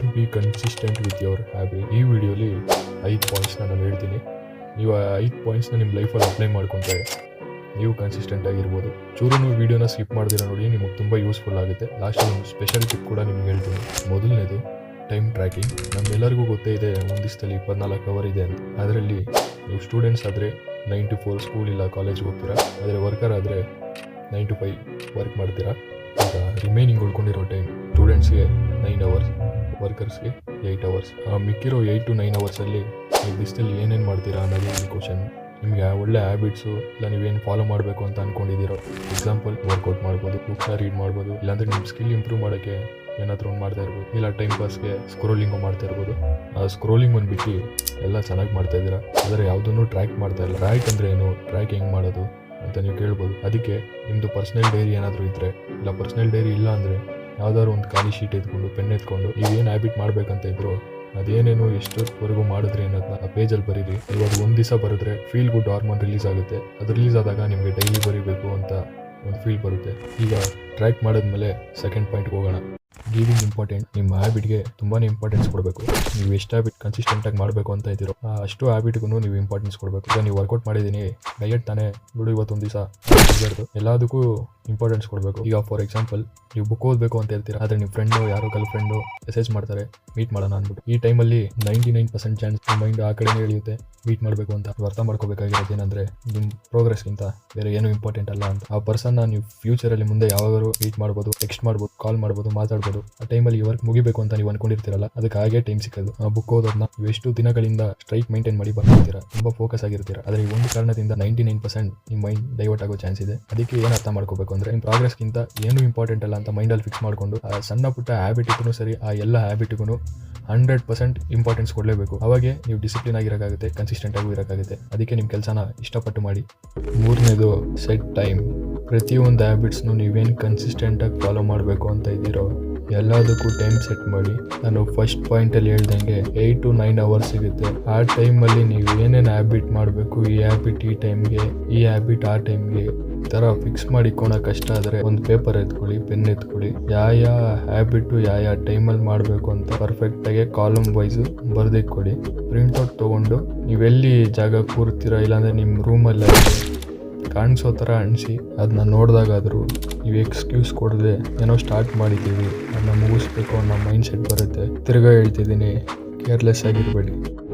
To be consistent with your habit. ಈ ವಿಡಿಯೋಲಿ 5 ಪಾಯಿಂಟ್ಸ್ನ ನಾನು ಹೇಳ್ತೀನಿ. ನೀವು ಆ 5 ಪಾಯಿಂಟ್ಸ್ನ ನಿಮ್ಮ ಲೈಫಲ್ಲಿ ಅಪ್ಲೈ ಮಾಡ್ಕೊಂಡ್ರೆ ನೀವು ಕನ್ಸಿಸ್ಟೆಂಟ್ ಆಗಿರ್ಬೋದು. ಚೂರು ವೀಡಿಯೋನ ಸ್ಕಿಪ್ ಮಾಡ್ದಿರ ನೋಡಿ, ನಿಮಗೆ ತುಂಬ ಯೂಸ್ಫುಲ್ ಆಗುತ್ತೆ. ಲಾಸ್ಟಲ್ಲಿ ಒಂದು ಸ್ಪೆಷಲ್ ಟಿಪ್ ಕೂಡ ನಿಮ್ಗೆ ಹೇಳ್ತೀನಿ. ಮೊದಲನೇದು ಟೈಮ್ ಟ್ರ್ಯಾಕಿಂಗ್. ನಮ್ಮೆಲ್ಲರಿಗೂ ಗೊತ್ತೇ ಇದೆ ಒಂದು ದಿವಸದಲ್ಲಿ 24 ಅವರ್ ಇದೆ ಅಂತ. ಅದರಲ್ಲಿ ನೀವು ಸ್ಟೂಡೆಂಟ್ಸ್ ಆದರೆ 9 to 4 ಸ್ಕೂಲ್ ಇಲ್ಲ ಕಾಲೇಜ್ಗೆ ಹೋಗ್ತೀರಾ. ಆದರೆ ವರ್ಕರ್ ಆದರೆ 9 to 5 ವರ್ಕ್ ಮಾಡ್ತೀರಾ. ಈಗ ರಿಮೈನಿಂಗ್ ಉಳ್ಕೊಂಡಿರೋ ಟೈಮ್ ಸ್ಟೂಡೆಂಟ್ಸ್ಗೆ 9 ಅವರ್ಸ್, ವರ್ಕರ್ಸ್ಗೆ 8 ಅವರ್ಸ್. ಮಿಕ್ಕಿರೋ 8 to 9 ಅವರ್ಸಲ್ಲಿ ನೀವು ದಿವಸದಲ್ಲಿ ಏನೇನು ಮಾಡ್ತೀರಾ ಅನ್ನೋದು ಈ ಕ್ವಶನ್. ನಿಮಗೆ ಒಳ್ಳೆ ಹ್ಯಾಬಿಟ್ಸು ಇಲ್ಲ ನೀವೇನು ಫಾಲೋ ಮಾಡಬೇಕು ಅಂತ ಅಂದ್ಕೊಂಡಿದ್ದೀರೋ, ಎಕ್ಸಾಂಪಲ್ ವರ್ಕೌಟ್ ಮಾಡ್ಬೋದು, ಬುಕ್ಸ್ನ ರೀಡ್ ಮಾಡ್ಬೋದು, ಇಲ್ಲಾಂದರೆ ನಿಮ್ಮ ಸ್ಕಿಲ್ ಇಂಪ್ರೂವ್ ಮಾಡೋಕ್ಕೆ ಏನಾದರೂ ಒಂದು ಮಾಡ್ತಾ ಇರ್ಬೋದು, ಇಲ್ಲ ಟೈಮ್ ಪಾಸ್ಗೆ ಸ್ಕ್ರೋಲಿಂಗು ಮಾಡ್ತಾ ಇರ್ಬೋದು. ಆ ಸ್ಕ್ರೋಲಿಂಗ್ ಒಂದು ಬಿಟ್ಟು ಎಲ್ಲ ಚೆನ್ನಾಗಿ ಮಾಡ್ತಾ ಇದ್ದೀರಾ, ಆದರೆ ಯಾವುದನ್ನು ಟ್ರ್ಯಾಕ್ ಮಾಡ್ತಾ ಇಲ್ಲ. ಟ್ರ್ಯಾಕ್ ಅಂದರೆ ಏನು, ಟ್ರ್ಯಾಕ್ ಹೆಂಗೆ ಮಾಡೋದು ಅಂತ ನೀವು ಕೇಳ್ಬೋದು. ಅದಕ್ಕೆ ನಿಮ್ಮದು ಪರ್ಸ್ನಲ್ ಡೈರಿ ಏನಾದರೂ ಇದ್ದರೆ, ಇಲ್ಲ ಪರ್ಸ್ನಲ್ ಡೈರಿ ಇಲ್ಲ ಅಂದರೆ ಯಾವುದಾದ್ರು ಒಂದು ಖಾಲಿ ಶೀಟ್ ಎತ್ಕೊಂಡು ಪೆನ್ ಎತ್ಕೊಂಡು ನೀವೇನು ಹ್ಯಾಬಿಟ್ ಮಾಡಬೇಕಂತ ಇದ್ರು ಅದೇನೇನು ಎಷ್ಟೊತ್ತವರೆಗೂ ಮಾಡಿದ್ರಿ ಅನ್ನೋದನ್ನ ಆ ಪೇಜಲ್ಲಿ ಬರೀರಿ. ಇವಾಗ ಒಂದು ದಿವಸ ಬರೆದ್ರೆ ಫೀಲ್ ಗುಡ್ ಹಾರ್ಮೋನ್ ರಿಲೀಸ್ ಆಗುತ್ತೆ. ಅದು ರಿಲೀಸ್ ಆದಾಗ ನಿಮಗೆ ಡೈಲಿ ಬರೀಬೇಕು ಅಂತ ಒಂದು ಫೀಲ್ ಬರುತ್ತೆ. ಈಗ ಟ್ರ್ಯಾಕ್ ಮಾಡಿದ್ಮೇಲೆ ಸೆಕೆಂಡ್ ಪಾಯಿಂಟ್ಗೆ ಹೋಗೋಣ. Giving important. ನಿಮ್ಮ ಹ್ಯಾಬಿಟ್ಗೆ ತುಂಬಾ ಇಂಪಾರ್ಟೆನ್ಸ್ ಕೊಡಬೇಕು. ನೀವು ಎಷ್ಟು ಹ್ಯಾಬಿಟ್ ಕನ್ಸಿಸ್ಟೆಂಟಾಗಿ ಮಾಡಬೇಕು ಅಂತ ಇದ್ದೀರೋ ಅಷ್ಟು ಹ್ಯಾಬಿಟ್ಗೂ ನೀವು ಇಂಪಾರ್ಟೆನ್ಸ್ ಕೊಡಬೇಕು. ಈಗ ನೀವು ವರ್ಕೌಟ್ ಮಾಡಿದ್ದೀನಿ, ಡಯಟ್ ತಾನೇ ಬಿಡು ಇವತ್ತೊಂದು ದಿವಸ ಎಲ್ಲದಕ್ಕೂ ಇಂಪಾರ್ಟೆನ್ಸ್ ಕೊಡಬೇಕು. ಈಗ ಫಾರ್ ಎಕ್ಸಾಂಪಲ್ ನೀವು ಬುಕ್ ಓದಬೇಕು ಅಂತ ಹೇಳ್ತೀರಾ, ಆದರೆ ನಿಮ್ಮ ಫ್ರೆಂಡು ಯಾರೋ ಗರ್ಲ್ ಫ್ರೆಂಡು ಮೆಸೇಜ್ ಮಾಡ್ತಾರೆ ಮೀಟ್ ಮಾಡೋಣ ಅಂದ್ಬಿಟ್ಟು. ಈ ಟೈಮಲ್ಲಿ 99% ಚಾನ್ಸ್ ನಿಮ್ಮ ಮೈಂಡ್ ಆ ಕಡೆನೇ ಎಳೆಯುತ್ತೆ ಮೀಟ್ ಮಾಡಬೇಕು ಅಂತ. ನೀವು ಅರ್ಥ ಮಾಡ್ಕೋಬೇಕಾಗಿರೋದು ಏನಂದರೆ ನಿಮ್ಮ ಪ್ರೋಗ್ರೆಸ್ಗಿಂತ ಬೇರೆ ಏನೂ ಇಂಪಾರ್ಟೆಂಟ್ ಅಲ್ಲ ಅಂತ. ಆ ಪರ್ಸನ್ನ ನೀವು ಫ್ಯೂಚರಲ್ಲಿ ಮುಂದೆ ಯಾವಾಗಾದ್ರೂ ಮೀಟ್ ಮಾಡ್ಬೋದು, ಟೆಕ್ಸ್ಟ್ ಮಾಡ್ಬೋದು, ಕಾಲ್ ಮಾಡ್ಬೋದು, ಮಾತಾಡ್ಬೋದು. ಆ ಟೈಮಲ್ಲಿ ವರ್ಕ್ ಮುಗಿಬೇಕು ಅಂತ ನೀವು ಅನ್ಕೊಂಡಿರ್ತೀರಲ್ಲ, ಅದಕ್ಕೆ ಹಾಗೆ ಟೈಮ್ ಸಿಕ್ಕೋದು. ಆ ಬುಕ್ ಓದೋದನ್ನ ನೀವು ಎಷ್ಟು ದಿನಗಳಿಂದ ಸ್ಟ್ರೈಕ್ ಮೇಂಟೈನ್ ಮಾಡಿ ಬರ್ತಿರ್ತೀರಾ, ತುಂಬ ಫೋಕಸ್ ಆಗಿರ್ತೀರಾ. ಆದರೆ ಈ ಒಂದು ಕಾರಣದಿಂದ 99% ನಿಮ್ಮ ಮೈಂಡ್ ಡೈವರ್ಟ್ ಆಗೋ ಚಾನ್ಸ್ ಇದೆ. ಅದಕ್ಕೆ ಏನು ಅರ್ಥ ಮಾಡ್ಕೋಬೇಕು ಅಂದರೆ ನಿಮ್ಮ ಪ್ರೋಗ್ರೆಸ್ಗಿಂತ ಏನು ಇಂಪಾರ್ಟೆಂಟ್ ಅಲ್ಲ ಅಂತ ಮೈಂಡಲ್ಲಿ ಫಿಕ್ಸ್ ಮಾಡಿಕೊಂಡು ಆ ಸಣ್ಣ ಪುಟ್ಟ ಹ್ಯಾಬಿಟಿಗೂ ಸರಿ ಆ ಎಲ್ಲ ಹ್ಯಾಬಿಟಿಗೂ 100% ಇಂಪಾರ್ಟೆನ್ಸ್ ಕೊಡಲೇಬೇಕು. ಅವಾಗೆ ನೀವು ಡಿಸಿಪ್ಲಿನ್ ಆಗಿರೋಕ್ಕಾಗುತ್ತೆ, ಕನ್ಸಿಸ್ಟೆಂಟ್ ಆಗೂ ಇರೋಕ್ಕಾಗುತ್ತೆ. ಅದಕ್ಕೆ ನಿಮ್ಮ ಕೆಲಸನ ಇಷ್ಟಪಟ್ಟು ಮಾಡಿ. ಮೂರನೇದು ಸೆಟ್ ಟೈಮ್. ಪ್ರತಿಯೊಂದು ಹ್ಯಾಬಿಟ್ಸ್ನು ನೀವೇನು ಕನ್ಸಿಸ್ಟೆಂಟಾಗಿ ಫಾಲೋ ಮಾಡಬೇಕು ಅಂತ ಇದ್ದೀರೋ ಎಲ್ಲದಕ್ಕೂ ಟೈಮ್ ಸೆಟ್ ಮಾಡಿ. ನಾನು ಫಸ್ಟ್ ಪಾಯಿಂಟಲ್ಲಿ ಹೇಳ್ದಂಗೆ 8 to 9 ಅವರ್ಸ್ ಸಿಗುತ್ತೆ. ಆ ಟೈಮಲ್ಲಿ ನೀವು ಏನೇನು ಹ್ಯಾಬಿಟ್ ಮಾಡಬೇಕು, ಈ ಹ್ಯಾಬಿಟ್ ಈ ಟೈಮ್ಗೆ, ಈ ಹ್ಯಾಬಿಟ್ ಆ ಟೈಮ್ಗೆ, ಈ ಥರ ಫಿಕ್ಸ್ ಮಾಡಿಕೊಳೋ ಕಷ್ಟ ಆದರೆ ಒಂದು ಪೇಪರ್ ಎತ್ಕೊಳ್ಳಿ, ಪೆನ್ ಎತ್ಕೊಳ್ಳಿ, ಯಾವ ಹ್ಯಾಬಿಟು ಯಾವ ಟೈಮಲ್ಲಿ ಮಾಡಬೇಕು ಅಂತ ಪರ್ಫೆಕ್ಟಾಗಿ ಕಾಲಮ್ ವೈಸು ಬರೆದಿಟ್ಕೊಳ್ಳಿ. ಪ್ರಿಂಟೌಟ್ ತೊಗೊಂಡು ನೀವೆಲ್ಲಿ ಜಾಗ ಕೂರ್ತೀರಾ, ಇಲ್ಲಾಂದರೆ ನಿಮ್ಮ ರೂಮಲ್ಲಿ ಕಾಣಿಸೋ ಥರ ಅಣಿಸಿ ಅದನ್ನ ನೋಡಿದಾಗಾದರೂ ನೀವು ಎಕ್ಸ್ಕ್ಯೂಸ್ ಕೊಡದೆ ಏನೋ ಸ್ಟಾರ್ಟ್ ಮಾಡಿದ್ದೀವಿ ಅದನ್ನ ಮುಗಿಸ್ಬೇಕು ಅನ್ನೋ ಮೈಂಡ್ ಸೆಟ್ ಬರುತ್ತೆ. ತಿರ್ಗಾ ಹೇಳ್ತಿದ್ದೀನಿ, ಕೇರ್ಲೆಸ್ ಆಗಿರಬೇಡಿ.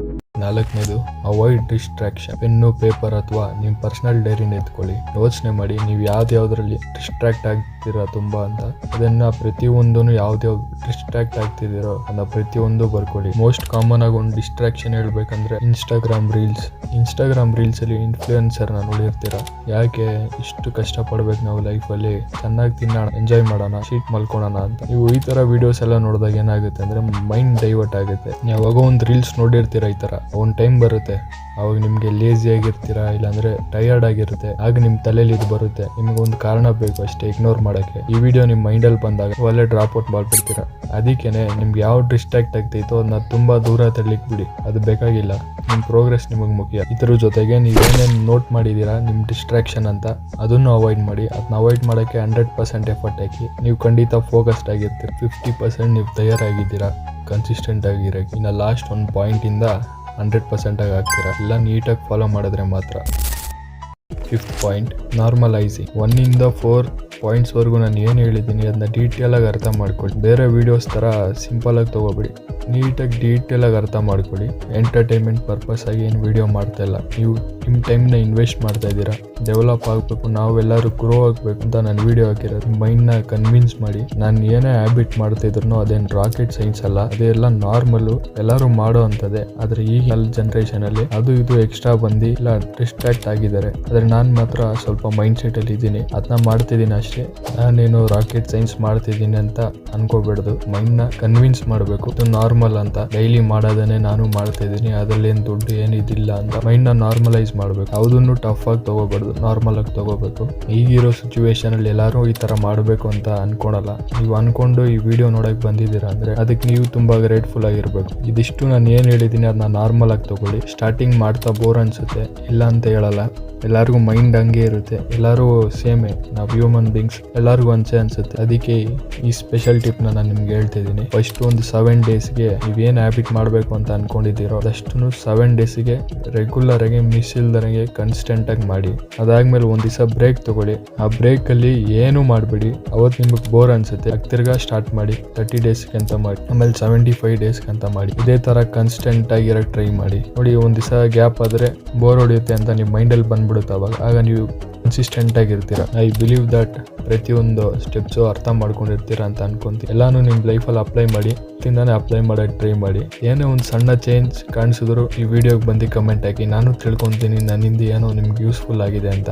ನಾಲ್ಕನೇದು ಅವಾಯ್ಡ್ ಡಿಸ್ಟ್ರಾಕ್ಷನ್. ಪೆನ್ನು, ಪೇಪರ್ ಅಥವಾ ನಿಮ್ಮ ಪರ್ಸ್ನಲ್ ಡೈರಿನ ಎತ್ಕೊಳ್ಳಿ. ಯೋಚನೆ ಮಾಡಿ ನೀವು ಯಾವ್ದ್ಯಾವ್ದ್ರಲ್ಲಿ ಡಿಸ್ಟ್ರಾಕ್ಟ್ ಆಗ್ತೀರಾ ತುಂಬ ಅಂತ. ಅದನ್ನು ಪ್ರತಿಯೊಂದೂ ಯಾವ್ದ್ಯಾವ್ದು ಡಿಸ್ಟ್ರಾಕ್ಟ್ ಆಗ್ತಿದ್ದೀರೋ ಅದನ್ನ ಪ್ರತಿಯೊಂದು ಬರ್ಕೊಳ್ಳಿ. ಮೋಸ್ಟ್ ಕಾಮನ್ ಆಗಿ ಒಂದು ಡಿಸ್ಟ್ರಾಕ್ಷನ್ ಹೇಳ್ಬೇಕಂದ್ರೆ ಇನ್ಸ್ಟಾಗ್ರಾಮ್ ರೀಲ್ಸಲ್ಲಿ ಇನ್ಫ್ಲೂಯೆನ್ಸರ್ನ ನೋಡಿರ್ತೀರ. ಯಾಕೆ ಇಷ್ಟು ಕಷ್ಟಪಡ್ಬೇಕು ನಾವು ಲೈಫಲ್ಲಿ, ಚೆನ್ನಾಗಿ ತಿನ್ನೋಣ, ಎಂಜಾಯ್ ಮಾಡೋಣ, ಶೀಟ್ ಮಲ್ಕೊಳ್ಳೋಣ ಅಂತ. ನೀವು ಈ ಥರ ವೀಡಿಯೋಸ್ ಎಲ್ಲ ನೋಡಿದಾಗ ಏನಾಗುತ್ತೆ ಅಂದರೆ ಮೈಂಡ್ ಡೈವರ್ಟ್ ಆಗುತ್ತೆ. ಯಾವಾಗ ಒಂದು ರೀಲ್ಸ್ ನೋಡಿರ್ತೀರ, ಈ ಥರ ಒಂದು ಟೈಮ್ ಬರುತ್ತೆ ಅವಾಗ ನಿಮಗೆ ಲೇಜಿ ಆಗಿರ್ತೀರಾ, ಇಲ್ಲಾಂದರೆ ಟಯರ್ಡ್ ಆಗಿರುತ್ತೆ. ಆಗ ನಿಮ್ಮ ತಲೆಯಲ್ಲಿ ಇದು ಬರುತ್ತೆ, ನಿಮ್ಗೆ ಒಂದು ಕಾರಣ ಬೇಕು ಅಷ್ಟೇ ಇಗ್ನೋರ್ ಮಾಡೋಕ್ಕೆ. ಈ ವಿಡಿಯೋ ನಿಮ್ಮ ಮೈಂಡಲ್ಲಿ ಬಂದಾಗ ಒಳ್ಳೆ ಡ್ರಾಪ್ ಔಟ್ ಮಾಡ್ಬಿಡ್ತೀರಾ. ಅದಕ್ಕೇನೆ ನಿಮ್ಗೆ ಯಾವ ಡಿಸ್ಟ್ರಾಕ್ಟ್ ಆಗ್ತೈತೋ ಅದನ್ನ ತುಂಬ ದೂರ ತಳ್ಳಿಕ್ ಬಿಡಿ, ಅದು ಬೇಕಾಗಿಲ್ಲ. ನಿಮ್ಮ ಪ್ರೋಗ್ರೆಸ್ ನಿಮಗೆ ಮುಖ್ಯ. ಇದ್ರ ಜೊತೆಗೆ ನೀವೇನೇನು ನೋಟ್ ಮಾಡಿದ್ದೀರಾ ನಿಮ್ಮ ಡಿಸ್ಟ್ರಾಕ್ಷನ್ ಅಂತ ಅದನ್ನು ಅವಾಯ್ಡ್ ಮಾಡಿ. ಅದನ್ನ ಅವಾಯ್ಡ್ ಮಾಡೋಕ್ಕೆ 100% ಎಫರ್ಟ್ ಹಾಕಿ. ನೀವು ಖಂಡಿತ ಫೋಕಸ್ಡ್ ಆಗಿರ್ತೀರ. 50% ನೀವು ತಯಾರಾಗಿದ್ದೀರಾ ಕನ್ಸಿಸ್ಟೆಂಟ್ ಆಗಿರೋಕ್ಕೆ. ಇನ್ನು ಲಾಸ್ಟ್ ಒಂದು ಪಾಯಿಂಟಿಂದ 100% ಆಗಿ ಆಗ್ತೀರಾ. ಎಲ್ಲ ನೀಟಾಗಿ ಫಾಲೋ ಮಾಡಿದ್ರೆ ಮಾತ್ರ. 5th point, normalising. 1 ಇಂದ 4 ಪಾಯಿಂಟ್ಸ್ವರೆಗೂ ನಾನು ಏನು ಹೇಳಿದ್ದೀನಿ ಅದನ್ನ ಡೀಟೇಲಾಗಿ ಅರ್ಥ ಮಾಡ್ಕೊಳ್ಳಿ. ಬೇರೆ ವೀಡಿಯೋಸ್ ಥರ ಸಿಂಪಲಾಗಿ ತೊಗೋಬೇಡಿ, ನೀಟಾಗಿ ಡೀಟೇಲಾಗಿ ಅರ್ಥ ಮಾಡ್ಕೊಳ್ಳಿ. ಎಂಟರ್ಟೈನ್ಮೆಂಟ್ ಪರ್ಪಸ್ ಆಗಿ ಏನು ವೀಡಿಯೋ ಮಾಡ್ತಾ ಇಲ್ಲ, ನೀವು ನಿಮ್ಮ ಟೈಮ್ನ ಇನ್ವೆಸ್ಟ್ ಮಾಡ್ತಾ ಇದ್ದೀರಾ. ಡೆವಲಪ್ ಆಗಬೇಕು, ನಾವೆಲ್ಲರೂ ಗ್ರೋ ಆಗಬೇಕು ಅಂತ ನಾನು ವೀಡಿಯೋ ಹಾಕಿರೋದು. ಮೈಂಡ್ನ ಕನ್ವಿನ್ಸ್ ಮಾಡಿ. ನಾನು ಏನೇ ಹ್ಯಾಬಿಟ್ ಮಾಡ್ತಿದ್ರು ಅದೇನು ರಾಕೆಟ್ ಸೈನ್ಸ್ ಅಲ್ಲ, ಅದೆಲ್ಲ ನಾರ್ಮಲ್ಲು, ಎಲ್ಲರೂ ಮಾಡೋ ಅಂಥದ್ದೇ. ಆದರೆ ಈಗ ಜನ್ರೇಷನಲ್ಲಿ ಅದು ಇದು ಎಕ್ಸ್ಟ್ರಾ ಬಂದು ಇಲ್ಲ ಡಿಸ್ಟ್ರಾಕ್ಟ್ ಆಗಿದ್ದಾರೆ. ಆದರೆ ನಾನು ಮಾತ್ರ ಸ್ವಲ್ಪ ಮೈಂಡ್ ಸೆಟಲ್ಲಿ ಇದ್ದೀನಿ, ಅದನ್ನ ಮಾಡ್ತಿದ್ದೀನಿ ಅಷ್ಟೇ. ನಾನೇನು ರಾಕೆಟ್ ಸೈನ್ಸ್ ಮಾಡ್ತಿದ್ದೀನಿ ಅಂತ ಅನ್ಕೋಬೇಡ್ದು. ಮೈಂಡ್ನ ಕನ್ವಿನ್ಸ್ ಮಾಡಬೇಕು ಇದು ನಾರ್ಮಲ್ ಅಂತ. ಡೈಲಿ ಮಾಡೋದನ್ನೇ ನಾನು ಮಾಡ್ತಿದ್ದೀನಿ, ಅದರಲ್ಲೇನು ದುಡ್ಡು ಏನಿದಿಲ್ಲ ಅಂತ ಮೈಂಡ್ನ ನಾರ್ಮಲೈಸ್ ಮಾಡಬೇಕು. ಯಾವುದನ್ನು ಟಫ್ ಆಗಿ ತಗೋಬಾರ್ದು, ನಾರ್ಮಲ್ ಆಗಿ ತಗೋಬೇಕು. ಈಗಿರೋ ಸಿಚುವೇಶನ್ ಅಲ್ಲಿ ಎಲ್ಲರೂ ಈ ತರ ಮಾಡಬೇಕು ಅಂತ ಅನ್ಕೊಳಲ್ಲ. ನೀವು ಅನ್ಕೊಂಡು ಈ ವಿಡಿಯೋ ನೋಡಕ್ ಬಂದಿದ್ದೀರಾ ಅಂದ್ರೆ ಅದಕ್ಕೆ ನೀವು ತುಂಬಾ ಗ್ರೇಟ್ಫುಲ್ ಆಗಿರ್ಬೇಕು. ಇದಿಷ್ಟು ನಾನು ಏನ್ ಹೇಳಿದ್ದೀನಿ ಅದನ್ನ ನಾರ್ಮಲ್ ಆಗಿ ತಗೊಳ್ಳಿ. ಸ್ಟಾರ್ಟಿಂಗ್ ಮಾಡ್ತಾ ಬೋರ್ ಅನ್ಸುತ್ತೆ, ಇಲ್ಲ ಅಂತ ಹೇಳಲ್ಲ. ಎಲ್ಲರಿಗೂ ಮೈಂಡ್ ಹಂಗೆ ಇರುತ್ತೆ, ಎಲ್ಲರೂ ಸೇಮೇ, ನಾವು ಹ್ಯೂಮನ್ ಬೀಯಿಂಗ್ಸ್ ಎಲ್ಲರಿಗೂ ಒಂದೇ ಅನ್ಸುತ್ತೆ. ಅದಕ್ಕೆ ಈ ಸ್ಪೆಷಲ್ ಟಿಪ್ನ ನಾನು ನಿಮ್ಗೆ ಹೇಳ್ತಿದ್ದೀನಿ. ಫಸ್ಟ್ ಒಂದು 7 ಡೇಸ್ಗೆ ನೀವೇನು ಹ್ಯಾಬಿಟ್ ಮಾಡಬೇಕು ಅಂತ ಅನ್ಕೊಂಡಿದ್ದೀರೋ ಅದಷ್ಟು 7 ಡೇಸಿಗೆ ರೆಗ್ಯುಲರ್ ಆಗಿ ಮಿಸ್ ಇಲ್ದಂಗೆ ಕನ್ಸಿಸ್ಟೆಂಟ್ ಆಗಿ ಮಾಡಿ. ಅದಾದ್ಮೇಲೆ ಒಂದ್ ದಿವಸ ಬ್ರೇಕ್ ತಗೊಳ್ಳಿ. ಆ ಬ್ರೇಕ್ ಅಲ್ಲಿ ಏನು ಮಾಡಬೇಡಿ. ಅವತ್ತು ನಿಮಗೆ ಬೋರ್ ಅನ್ಸುತ್ತೆ, ತಿರ್ಗಾ ಸ್ಟಾರ್ಟ್ ಮಾಡಿ. 30 ಡೇಸ್ಗೆ ಅಂತ ಮಾಡಿ, ಆಮೇಲೆ 75 ಡೇಸ್ಗೆ ಅಂತ ಮಾಡಿ. ಇದೇ ತರ ಕನ್ಸಿಸ್ಟೆಂಟ್ ಆಗಿರೋಕೆ ಟ್ರೈ ಮಾಡಿ. ನೋಡಿ, ಒಂದ್ ದಿವಸ ಗ್ಯಾಪ್ ಆದ್ರೆ ಬೋರ್ ಹೊಡೆಯುತ್ತೆ ಅಂತ ನಿಮ್ಮ ಮೈಂಡಲ್ಲಿ ಬಂದ್ಬಿಡುತ್ತೆ. ಆಗ ನೀವು ಕನ್ಸಿಸ್ಟೆಂಟ್ ಆಗಿರ್ತೀರ. ಐ ಬಿಲೀವ್ ದಟ್ ಪ್ರತಿಯೊಂದು ಸ್ಟೆಪ್ಸು ಅರ್ಥ ಮಾಡ್ಕೊಂಡಿರ್ತೀರ ಅಂತ ಅನ್ಕೊಂತೀನಿ. ಎಲ್ಲಾನು ನಿಮ್ಮ ಲೈಫಲ್ಲಿ ಅಪ್ಲೈ ಮಾಡಿ, ತಿಂದಾನೆ ಅಪ್ಲೈ ಮಾಡೋಕೆ ಟ್ರೈ ಮಾಡಿ. ಏನೇ ಒಂದು ಸಣ್ಣ ಚೇಂಜ್ ಕಾಣಿಸಿದ್ರು ಈ ವಿಡಿಯೋಗೆ ಬಂದು ಕಮೆಂಟ್ ಹಾಕಿ. ನಾನು ತಿಳ್ಕೊತೀನಿ ನನ್ನಿಂದ ಏನೋ ನಿಮ್ಗೆ ಯೂಸ್ಫುಲ್ ಆಗಿದೆ ಅಂತ.